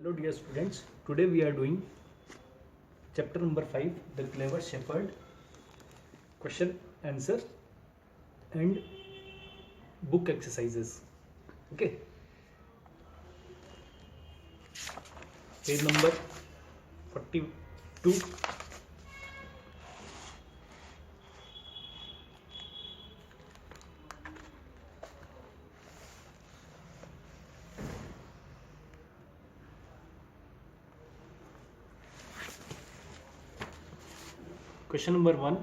Hello dear students, today we are doing chapter number 5, The Clever Shepherd, question answer and book exercises. Okay, page number 42. Question number 1.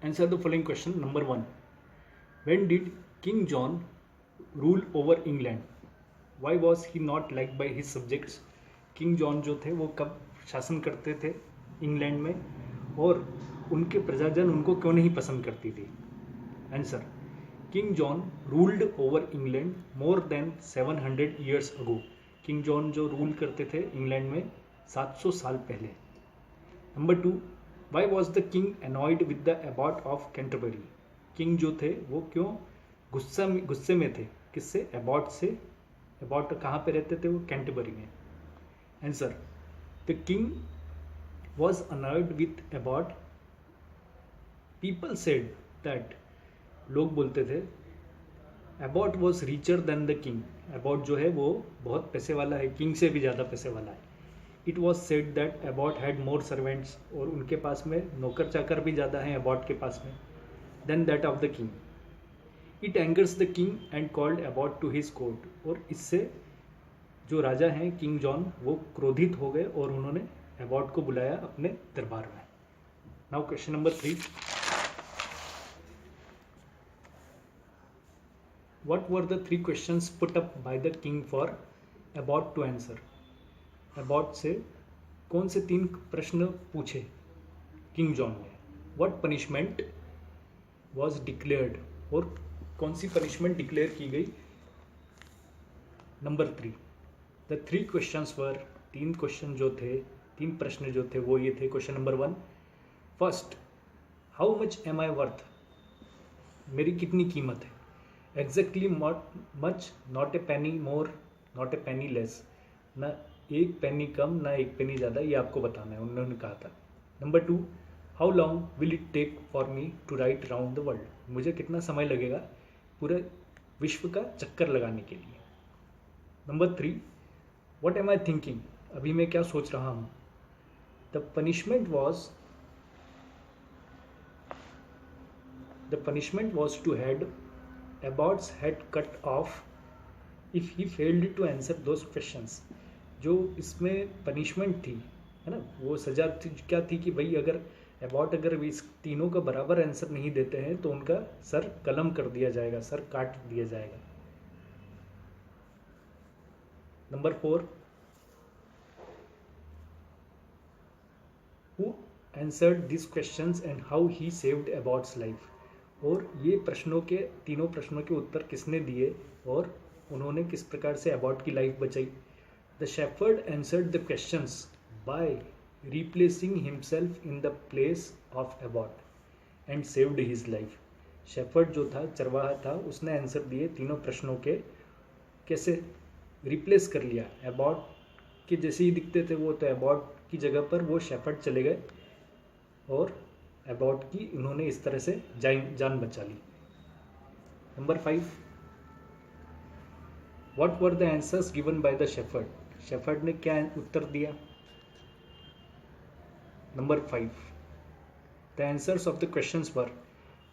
Answer the following question. Number 1. When did King John rule over England? Why was he not liked by his subjects? King John जो थे वो कब शासन करते थे England में और उनके प्रजाजन उनको क्यों नहीं पसंद करती थी? Answer, king John ruled over England more than 700 years अगो. किंग जॉन जो रूल करते थे इंग्लैंड में 700 साल पहले. Number 2. Why was the king annoyed with the Abbott of Canterbury? King जो थे वो क्यों गुस्से में थे? किससे? एबॉट से. एबॉट कहाँ पे रहते थे? वो कैंटरबरी में. Answer, the king was annoyed with abbot. People said that, लोग बोलते थे, abbot was richer than the king. Abbot जो है वो बहुत पैसे वाला है, किंग से भी ज़्यादा पैसे वाला है. It was said that Abbott had more servants, और उनके पास में नौकर चाकर भी ज़्यादा हैं एबॉट के पास में, than that of the king. It angers the king and called abbot to his court. और इससे जो राजा हैं किंग जॉन वो क्रोधित हो गए और उन्होंने एबॉट को बुलाया अपने दरबार में. Now question number 3. What were the 3 questions put up by the king for Abbot to answer? Abbot से कौन से 3 प्रश्न पूछे किंग जॉन ने? What punishment was declared? और कौन सी पनिशमेंट डिक्लेयर की गई? Number 3. The 3 questions were, 3 question जो थे, 3 प्रश्न जो थे वो ये थे. Question number 1. First, how much am I worth? मेरी कितनी कीमत है? Exactly much, not a penny more, not a penny less. ना एक पेनी कम ना एक पेनी ज़्यादा, ये आपको बताना है, उन्होंने कहा था. Number 2. How long will it take for me to ride round the world? मुझे कितना समय लगेगा पूरे विश्व का चक्कर लगाने के लिए? Number 3. What am I thinking? अभी मैं क्या सोच रहा हूँ? The punishment was to had Abbot's head cut off if he failed to answer those questions. जो इसमें पनिशमेंट थी, है ना, वो सजा थी, क्या थी कि भाई अगर एबॉट अगर इस तीनों का बराबर आंसर नहीं देते हैं तो उनका सर कलम कर दिया जाएगा, सर काट दिया जाएगा. Number 4. Who answered these questions and how he saved Abbot's life? और ये प्रश्नों के, तीनों प्रश्नों के उत्तर किसने दिए और उन्होंने किस प्रकार से एबॉट की लाइफ बचाई? The shepherd answered the questions by replacing himself in the place of Abbott and saved his life. Shepherd जो था, चरवाहा था, उसने आंसर दिए तीनों प्रश्नों के. कैसे? रिप्लेस कर लिया. एबॉट के जैसे ही दिखते थे वो, तो एबॉट की जगह पर वो शेफर्ड चले गए और एबॉट की उन्होंने इस तरह से जान बचा ली. Number 5. What were the answers given by the shepherd? Shepherd ने क्या उत्तर दिया? Number 5. The answers of the questions were,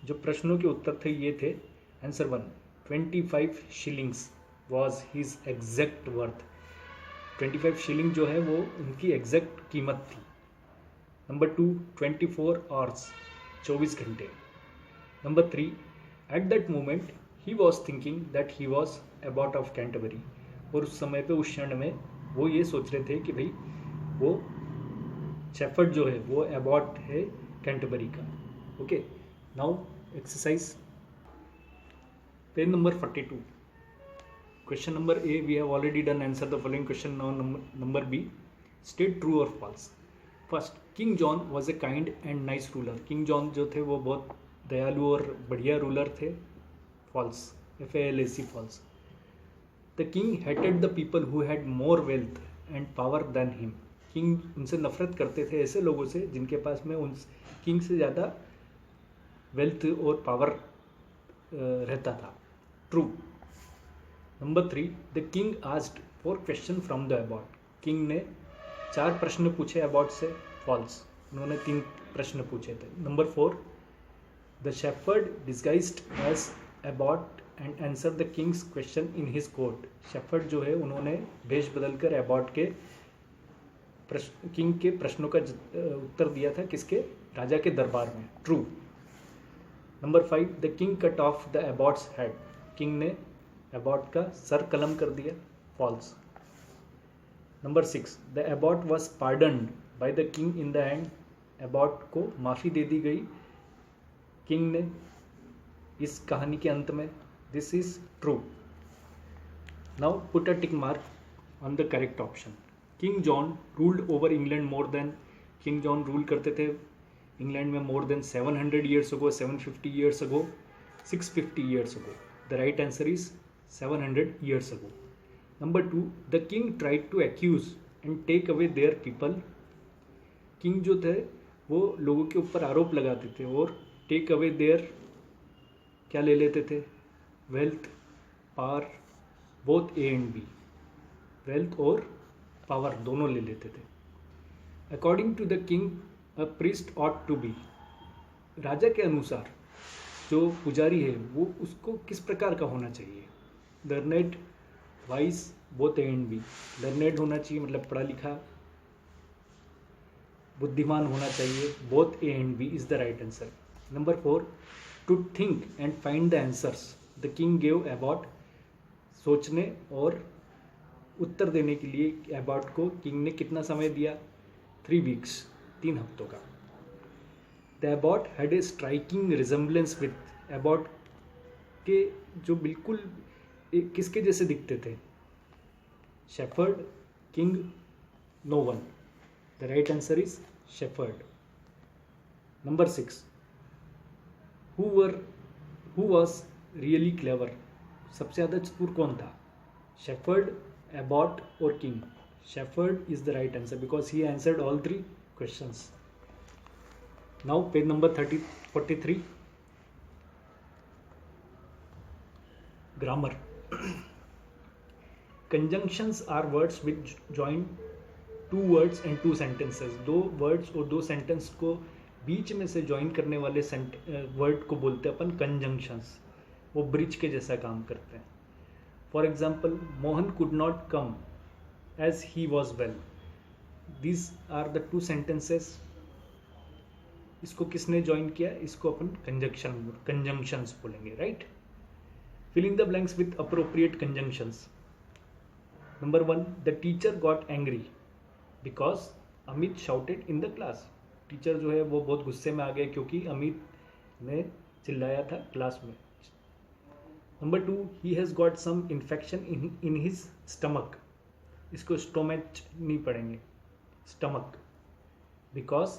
जो प्रश्नों के उत्तर थे ये थे. Answer 1, 25 shillings was his exact worth. 25 shilling जो है वो उनकी एग्जैक्ट कीमत थी. नंबर 2, 24 आवर्स, 24 घंटे. Number 3, at that moment he was thinking that he was Abbott of Canterbury. और उस समय पे, उस क्षण में वो ये सोच रहे थे कि भाई वो शेफर्ड जो है वो एबॉट है कैंटरबरी का. Okay, now exercise, page number 42. Question number A we have already done. Answer the following question. Now number B, state true और false. First, king John was a kind and nice ruler. King John जो थे वो बहुत दयालु और बढ़िया ruler थे. False, FALSE, false. The king hated the people who had more wealth and power than him. King उनसे नफरत करते थे, ऐसे लोगों से जिनके पास में उन किंग से ज़्यादा वेल्थ और पावर रहता था। True. Number 3, the king asked for question from the abbot. King ने 4 प्रश्न पूछे अबॉट से। फॉल्स। उन्होंने 3 प्रश्न पूछे थे। Number 4, the shepherd disguised as abbot and answer the king's question in his court. Shepherd जो है उन्होंने भेष बदलकर अबॉट के किंग के प्रश्नों का उत्तर दिया था, किसके? राजा के दरबार में। True. Number 5, the king cut off the abbot's head. King ने अबॉट का सर कलम कर दिया। False. Number 6, the abbot was pardoned by the king in the end. Abbot को माफ़ी दे दी गई किंग ने इस कहानी के अंत में। This is true. Now put a tick mark on the correct option. King John ruled over England more than. King John rule करते थे इंग्लैंड में more than 700 years ago, 750 years ago, 650 years ago. The right answer is 700 years ago. Number 2, the king tried to accuse and take away their people. King जो थे वो लोगों के ऊपर आरोप लगाते थे और टेक अवे देयर क्या ले लेते थे? Wealth, power, both A and B. Wealth और पावर दोनों ले लेते थे। According to the king a priest ought to be. राजा के अनुसार जो पुजारी है वो उसको किस प्रकार का होना चाहिए? Learned, wise, both A and B. Learned होना चाहिए मतलब पढ़ा लिखा, बुद्धिमान होना चाहिए। Both A and B is the right answer. Number 4, to think and find the answers the king gave abbot. सोचने और उत्तर देने के लिए अबॉट को किंग ने कितना समय दिया? 3 वीक्स, 3 हफ्तों का। The abbot had a striking resemblance with. Abbot के जो बिल्कुल किसके जैसे दिखते थे? Shepherd, king, no one. The right answer is shepherd. Number 6, who was really clever. सबसे ज़्यादा चतुर कौन था? शेफर्ड, अबॉट और king. Shepherd is the right answer because he answered all 3 questions. Now page number 43. Grammar. Conjunctions are words which join 2 words and 2 sentences. 2 words और 2 sentence को बीच में से ज्वाइन करने वाले वर्ड को बोलते हैं अपन कंजंक्शंस। वो ब्रिज के जैसा काम करते हैं। For example, Mohan could not come as he was well. These are the 2 sentences. इसको किसने ज्वाइन किया? इसको अपन कंजंक्शंस बोलेंगे, right? Filling the blanks with appropriate conjunctions. Number 1, the teacher got angry because Amit shouted in the class. Teacher जो है वो बहुत गुस्से में आ गए क्योंकि अमित ने चिल्लाया था क्लास में. Number 2, he has got some infection in his stomach. इसको स्टोमच नहीं पढ़ेंगे, stomach, because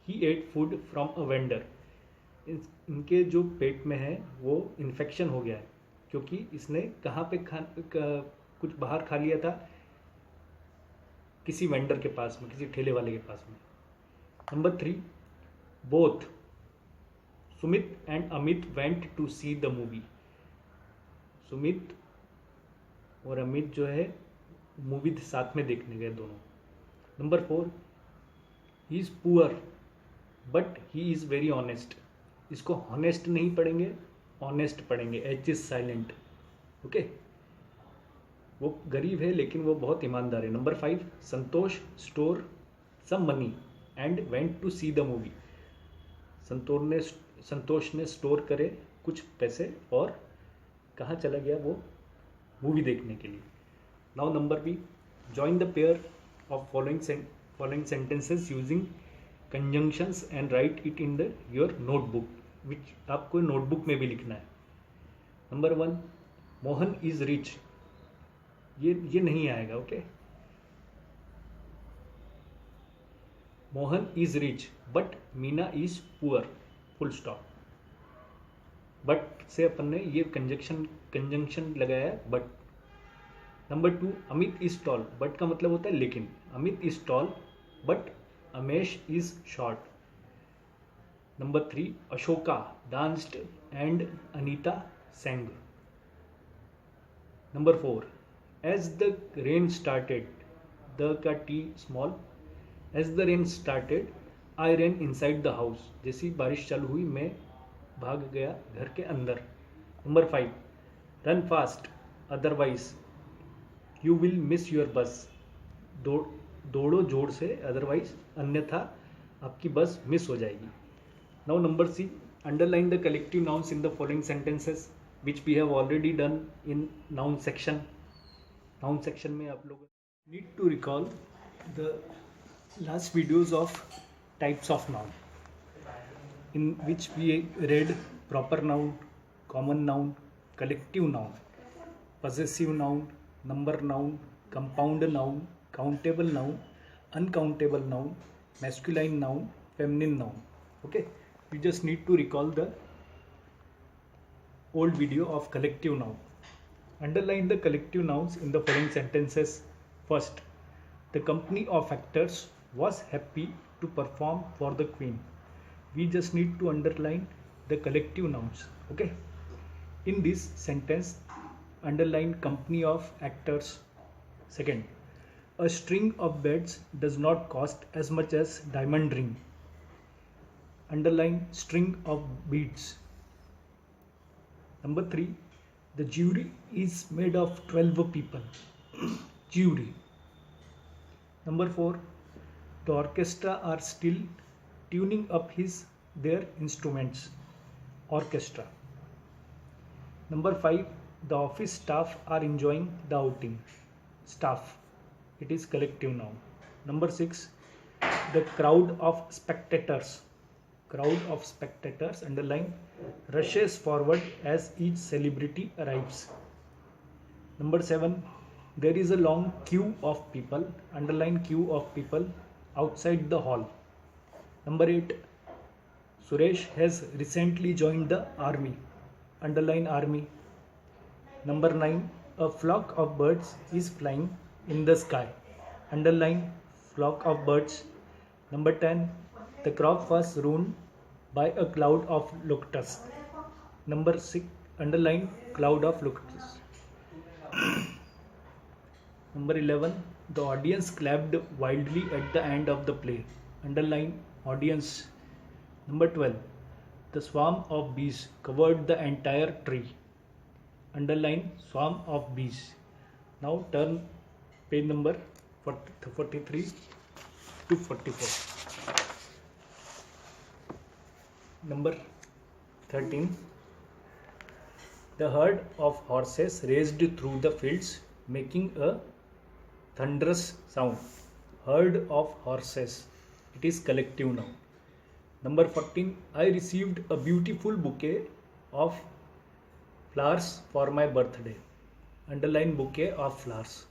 he ate food from a vendor. इनके जो पेट में है वो इन्फेक्शन हो गया है क्योंकि इसने कहाँ पे कुछ बाहर खा लिया था, किसी वेंडर के पास में, किसी ठेले वाले के पास में. Number 3, both Sumit and Amit went to see the movie. Sumit और अमित जो है मूवी साथ में देखने गए दोनों. Number 4, he is poor but he is very honest. इसको हॉनेस्ट नहीं पढ़ेंगे, ऑनेस्ट पढ़ेंगे. H is silent. ओके, वो गरीब है लेकिन वो बहुत ईमानदार है. Number 5, Santosh store some money and went to see the movie. Santosh ने स्टोर करे कुछ पैसे और कहाँ चला गया? वो मूवी देखने के लिए. Now number B, join the pair of following sentences using conjunctions and write it in your notebook, which आपको नोटबुक में भी लिखना है. Number 1, Mohan is rich. ये नहीं आएगा. Okay, Mohan is rich but Meena is poor, full stop. But से अपन ने ये कंजंक्शन लगाया है but. Number 2, Amit is tall, but का मतलब होता है लेकिन. Amit is tall but Amesh is short. Number 3, Ashoka danced and Anita sang. Number 4, as the rain started, the का T small. As the rain started I ran inside the house, जैसी बारिश चालू हुई मैं भाग गया घर के अंदर. Number 5, run fast otherwise you will miss your बस, दौड़ो जोर से अदरवाइज अन्यथा आपकी बस मिस हो जाएगी. Now number C, underline the collective nouns in the following sentences which we have already done in noun section. Noun section में आप लोग need to recall the last videos of types of noun in which we read proper noun, common noun, collective noun, possessive noun, number noun, compound noun, countable noun, uncountable noun, masculine noun, feminine noun. Okay, you just need to recall the old video of collective noun. Underline the collective nouns in the following sentences. First, the company of actors was happy to perform for the queen. We just need to underline the collective nouns. Okay, in this sentence underline company of actors. Second, a string of beads does not cost as much as diamond ring. Underline string of beads. Number 3, the jury is made of 12 people. Jury. Number 4, the orchestra are still tuning up their instruments. Orchestra. Number 5, the office staff are enjoying the outing. Staff. It is collective noun. Number 6, the crowd of spectators. Crowd of spectators, underline, rushes forward as each celebrity arrives. Number 7, there is a long queue of people. Underline queue of people outside the hall. Number 8, Suresh has recently joined the army. Underline army. Number 9, a flock of birds is flying in the sky. Underline flock of birds. Number 10, the crop was ruined by a cloud of locusts. Number 6, underline cloud of locusts. Number 11, the audience clapped wildly at the end of the play. Underline audience. Number 12, the swarm of bees covered the entire tree. Underline swarm of bees. Now turn page number 43 to 44. Number 13, the herd of horses raced through the fields making a thunderous sound. Herd of horses. It is collective noun. Number 14, I received a beautiful bouquet of flowers for my birthday. Underline bouquet of flowers.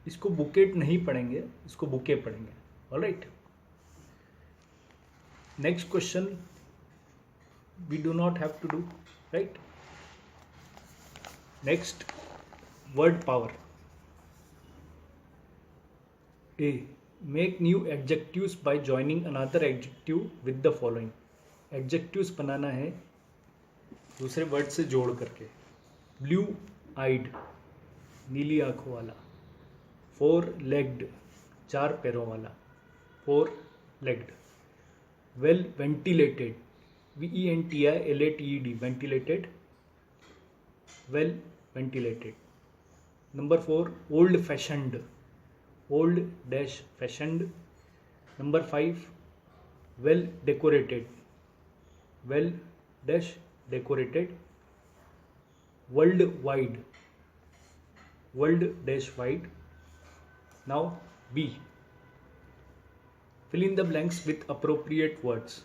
इसको bouquet नहीं पढ़ेंगे, इसको bouquet पढ़ेंगे. Alright. Next question we do not have to do, right? Next, word power. A, make new adjectives by joining another adjective with the following. Adjectives बनाना है दूसरे word से जोड़ करके. ब्लू आइड, नीली आंखों वाला. 4 legged, 4 पैरों वाला. 4 legged. Well ventilated, ventilated, ventilated. Well ventilated. Number 4, old fashioned, old dash fashioned. Number 5, well decorated, well dash decorated. Worldwide, world dash wide. Now B, fill in the blanks with appropriate words.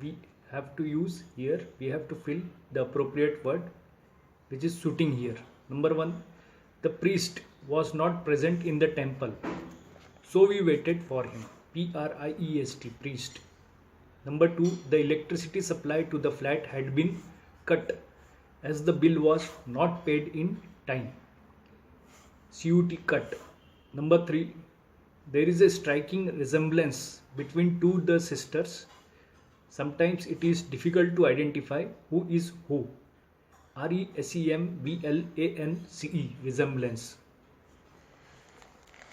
We have to use here, we have to fill the appropriate word which is suiting here. Number 1, the priest was not present in the temple, so we waited for him. Priest, priest. Number 2, the electricity supply to the flat had been cut as the bill was not paid in time. CUT cut. Number 3, there is a striking resemblance between two the sisters. Sometimes it is difficult to identify who is who. RESEMBLANCE, resemblance.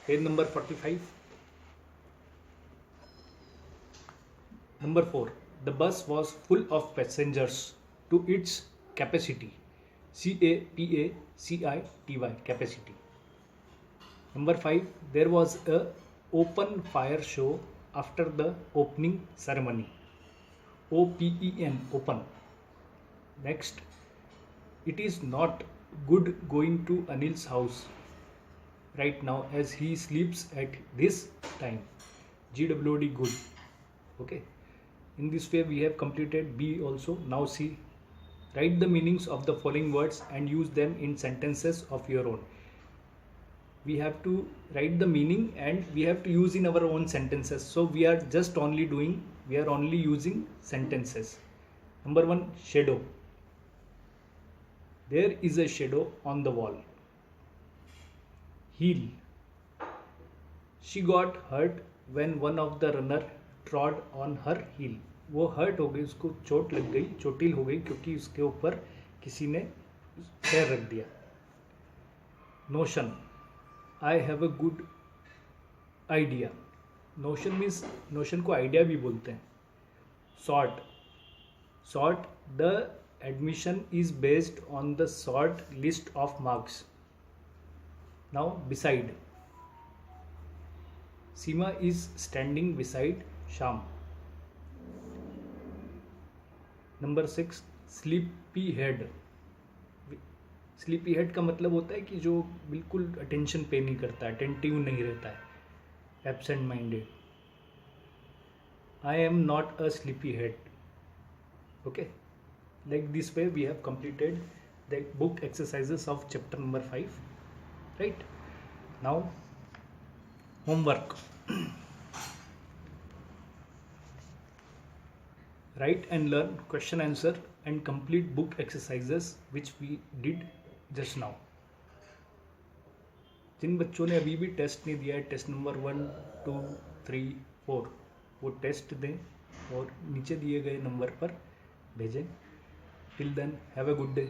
Page number 45. Number 4, the bus was full of passengers to its capacity. CAPACITY, capacity. Number 5, there was a open fire show after the opening ceremony. OPEN, open. Next, it is not good going to Anil's house right now as he sleeps at this time. GWD, good. Okay, in this way we have completed B also. Now C, write the meanings of the following words and use them in sentences of your own. We have to write the meaning and we have to use in our own sentences. So we are only using sentences. Number 1, shadow. There is a shadow on the wall. Heel. She got hurt when one of the runner trod on her heel. वो hurt हो गई, उसको चोट लग गई, चोटिल हो गई क्योंकि उसके ऊपर किसी ने पैर रख दिया. Notion. I have a good idea. Notion means, notion को आइडिया भी बोलते हैं. Sort. Sort, the admission is based on the short list of marks. Now beside. Seema is standing beside Sham. Number 6, sleepy head. Sleepy head का मतलब होता है कि जो बिल्कुल अटेंशन पे नहीं करता, अटेंटिव नहीं रहता है, absent minded. I am not a sleepy head. Okay, like this way we have completed the book exercises of chapter number 5. Right, now homework. Write and learn question answer and complete book exercises which we did just now. जिन बच्चों ने अभी भी test नहीं दिया है, test number 1, 2, 3, 4, वो test दें और नीचे दिए गए नंबर पर भेजें. Till then, have a good day.